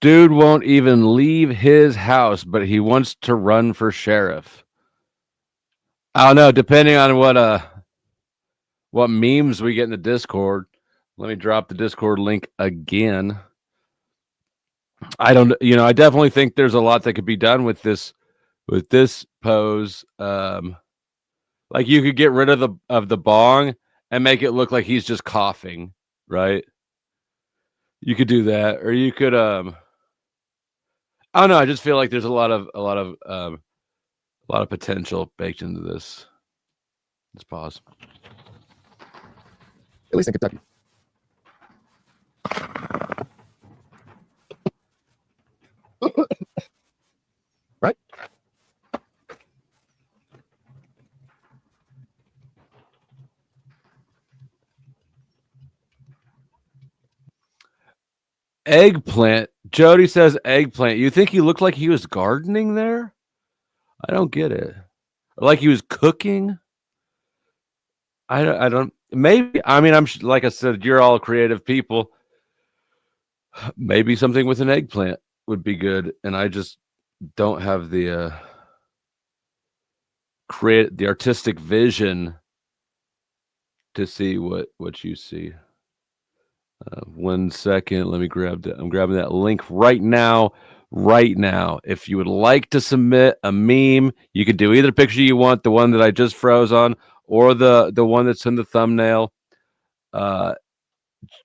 Dude won't even leave his house, but he wants to run for sheriff. I don't know, depending on what memes we get in the Discord. Let me drop the Discord link again. I definitely think there's a lot that could be done with this pose. Like you could get rid of the bong and make it look like he's just coughing, right? You could do that, or you could I don't know. I just feel like there's a lot of potential baked into this. Let's pause. At least in Kentucky. Right? Eggplant. Jody says eggplant. You think he looked like he was gardening there? I don't get it. Or like he was cooking? I don't. Maybe. I mean, like I said, you're all creative people. Maybe something with an eggplant would be good, and I just don't have the artistic vision to see what you see. 1 second. Let me grab that. I'm grabbing that link right now. Right now. If you would like to submit a meme, you could do either picture you want, the one that I just froze on, or the one that's in the thumbnail.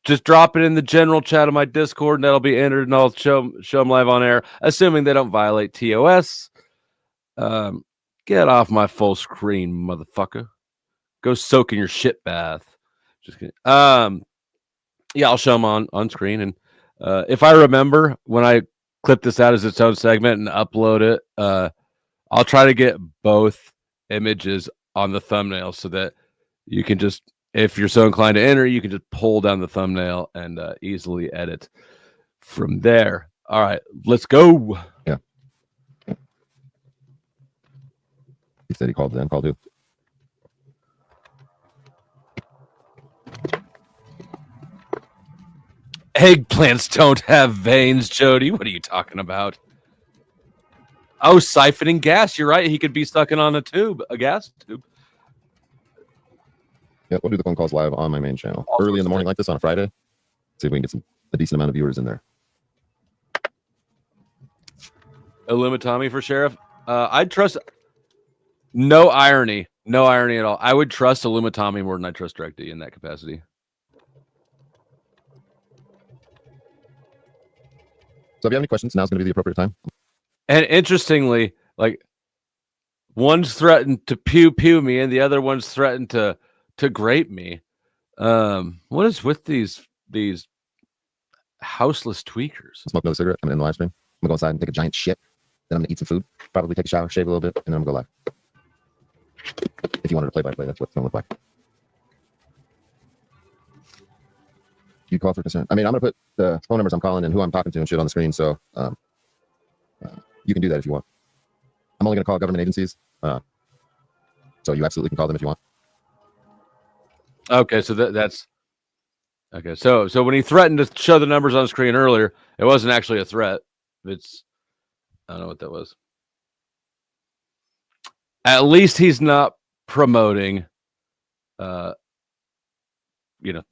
Just drop it in the general chat of my Discord, and that'll be entered, and I'll show them live on air, assuming they don't violate TOS. Get off my full screen, motherfucker. Go soak in your shit bath. Just kidding. Yeah, I'll show them on screen, and if I remember when I clip this out as its own segment and upload it, I'll try to get both images on the thumbnail so that you can just, if you're so inclined to enter, you can just pull down the thumbnail and easily edit from there. All right, let's go. Yeah. He said he called them. Called who? Eggplants don't have veins, Jody. What are you talking about? Oh, siphoning gas. You're right. He could be sucking on a gas tube. Yeah, we'll do the phone calls live on my main channel early in the morning like this on a Friday. See if we can get a decent amount of viewers in there. Illumitami for sheriff. I'd trust. No irony at all. I would trust Illumitami more than I trust DirectD in that capacity. So if you have any questions, now's going to be the appropriate time. And interestingly, like one's threatened to pew me, and the other one's threatened to grape me. What is with these houseless tweakers? Smoke another cigarette. I'm in the live stream. I'm going to go inside and take a giant shit. Then I'm going to eat some food. Probably take a shower, shave a little bit, and then I'm going to go live. If you wanted to play-by-play, that's what it's going to look like. You call for concern. I mean, I'm going to put the phone numbers I'm calling and who I'm talking to and shit on the screen. So you can do that if you want. I'm only going to call government agencies. So you absolutely can call them if you want. Okay, so that's okay. So when he threatened to show the numbers on the screen earlier, it wasn't actually a threat. I don't know what that was. At least he's not promoting the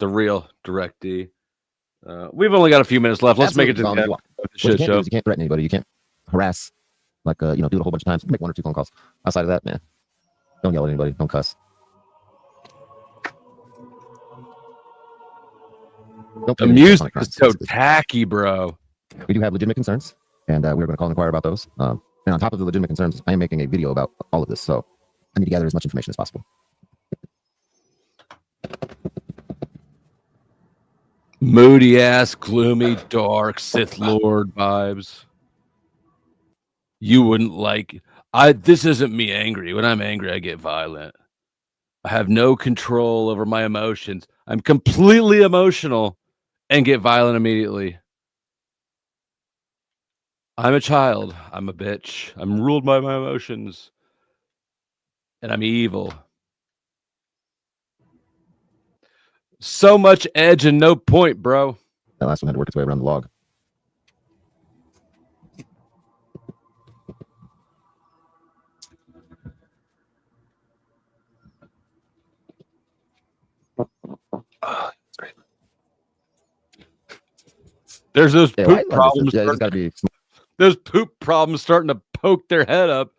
real DirectD. We've only got a few minutes left. Let's Absolutely. make it to the shit show. You can't threaten anybody. You can't harass, do it a whole bunch of times. Make 1 or 2 phone calls. Outside of that, man, don't yell at anybody. Don't cuss. The music is so tacky, bro. We do have legitimate concerns, and we're going to call and inquire about those. And on top of the legitimate concerns, I am making a video about all of this, so I need to gather as much information as possible. Moody ass, gloomy, dark Sith Lord vibes. You wouldn't like. This isn't me angry. When I'm angry, I get violent. I have no control over my emotions. I'm completely emotional and get violent immediately. I'm a child. I'm a bitch. I'm ruled by my emotions. And I'm evil. So much edge and no point, bro. That last one had to work its way around the log. That's great. There's those Yeah, poop problems. Yeah, it's got to be. Those poop problems starting to poke their head up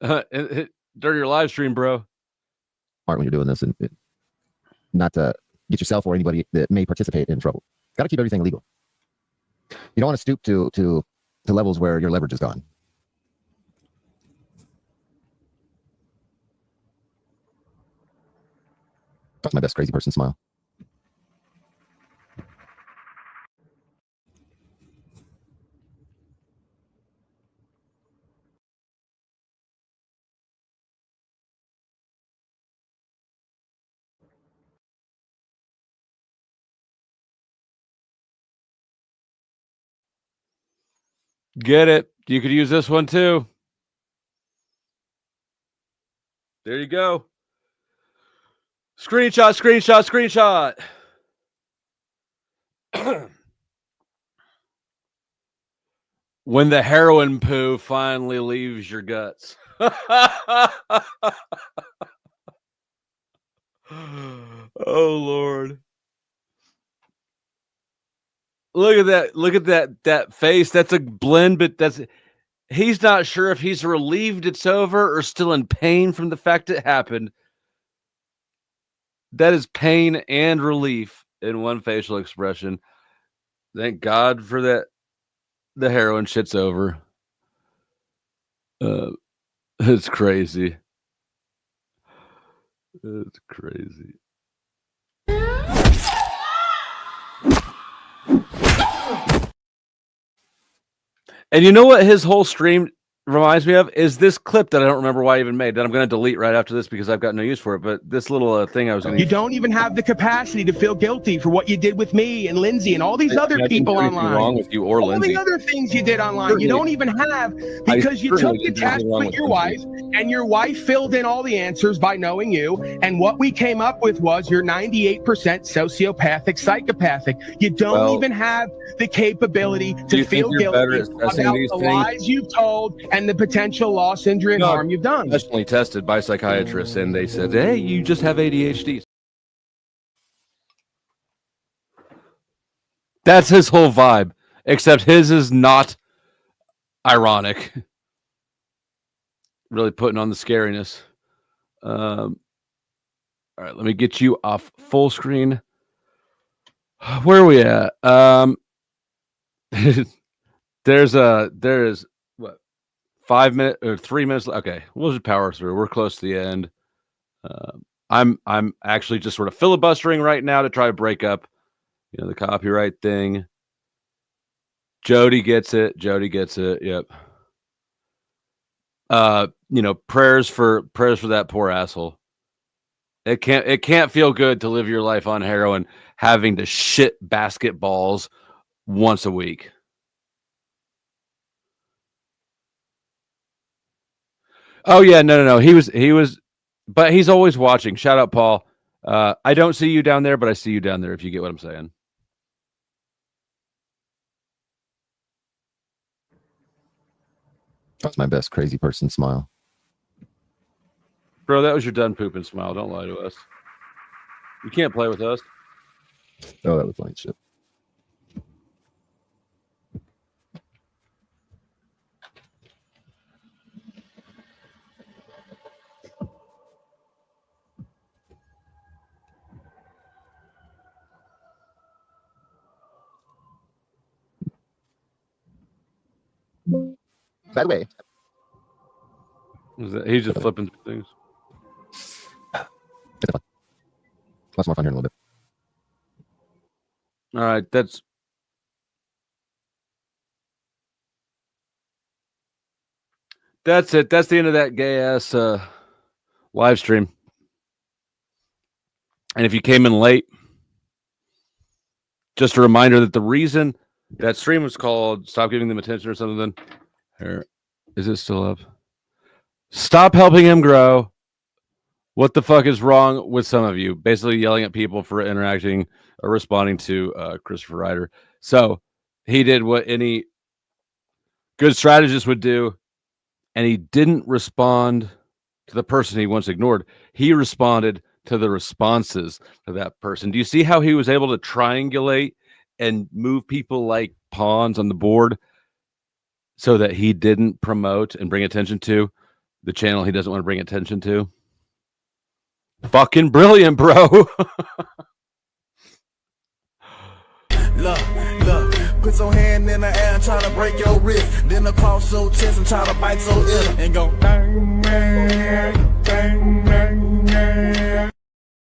during your live stream, bro. Smart when you're doing this and not to get yourself or anybody that may participate in trouble. Got to keep everything legal. You don't want to stoop to levels where your leverage is gone. That's my best crazy person smile. Get it. You could use this one too. There you go. Screenshot, screenshot, screenshot. When the heroin poo finally leaves your guts. Oh Lord. Look at that. Look at that face. That's a blend, but he's not sure if he's relieved it's over or still in pain from the fact it happened. That is pain and relief in one facial expression. Thank God for that. The heroin shit's over. It's crazy. It's crazy. And you know what his whole stream reminds me of is this clip that I don't remember why I even made that I'm going to delete right after this because I've got no use for it. But this little thing I was going to. You don't even have the capacity to feel guilty for what you did with me and Lindsay and all these other people online. Wrong with you or all Lindsay. the other things you did online, you don't even have because you took the test with your wife and your wife filled in all the answers by knowing you. And what we came up with was you're 98% sociopathic, psychopathic. You don't even have the capability to feel guilty about the lies you've told and the potential loss, injury, and harm you've done. Professionally tested by psychiatrists, and they said, "Hey, you just have ADHD." That's his whole vibe, except his is not ironic. Really putting on the scariness. All right, let me get you off full screen. Where are we at? There is what 5 minutes or 3 minutes. Okay, we'll just power through. We're close to the end. I'm actually just sort of filibustering right now to try to break up, the copyright thing. Jody gets it. Yep. Prayers for that poor asshole. It can't feel good to live your life on heroin, having to shit basketballs once a week. Oh yeah, no. He was, but he's always watching. Shout out, Paul. I don't see you down there, but I see you down there. If you get what I'm saying. That's my best crazy person smile. Bro, that was your done pooping smile. Don't lie to us. You can't play with us. Oh, that was funny shit. By the way, He's just flipping things. lots more fun here in a little bit. All right, that's it. That's the end of that gay ass live stream. And if you came in late, just a reminder that the reason that stream was called "Stop Giving Them Attention" or something. Here, is it still up? Stop helping him grow. What the fuck is wrong with some of you? Basically yelling at people for interacting or responding to Christopher Reiter. So he did what any good strategist would do, and he didn't respond to the person he once ignored. He responded to the responses to that person. Do you see how he was able to triangulate and move people like pawns on the board so that he didn't promote and bring attention to the channel he doesn't want to bring attention to? Fucking brilliant, bro. Look, put your hand in the air and try to break your wrist. Then across your chest and try to bite your ear and go, dang, man.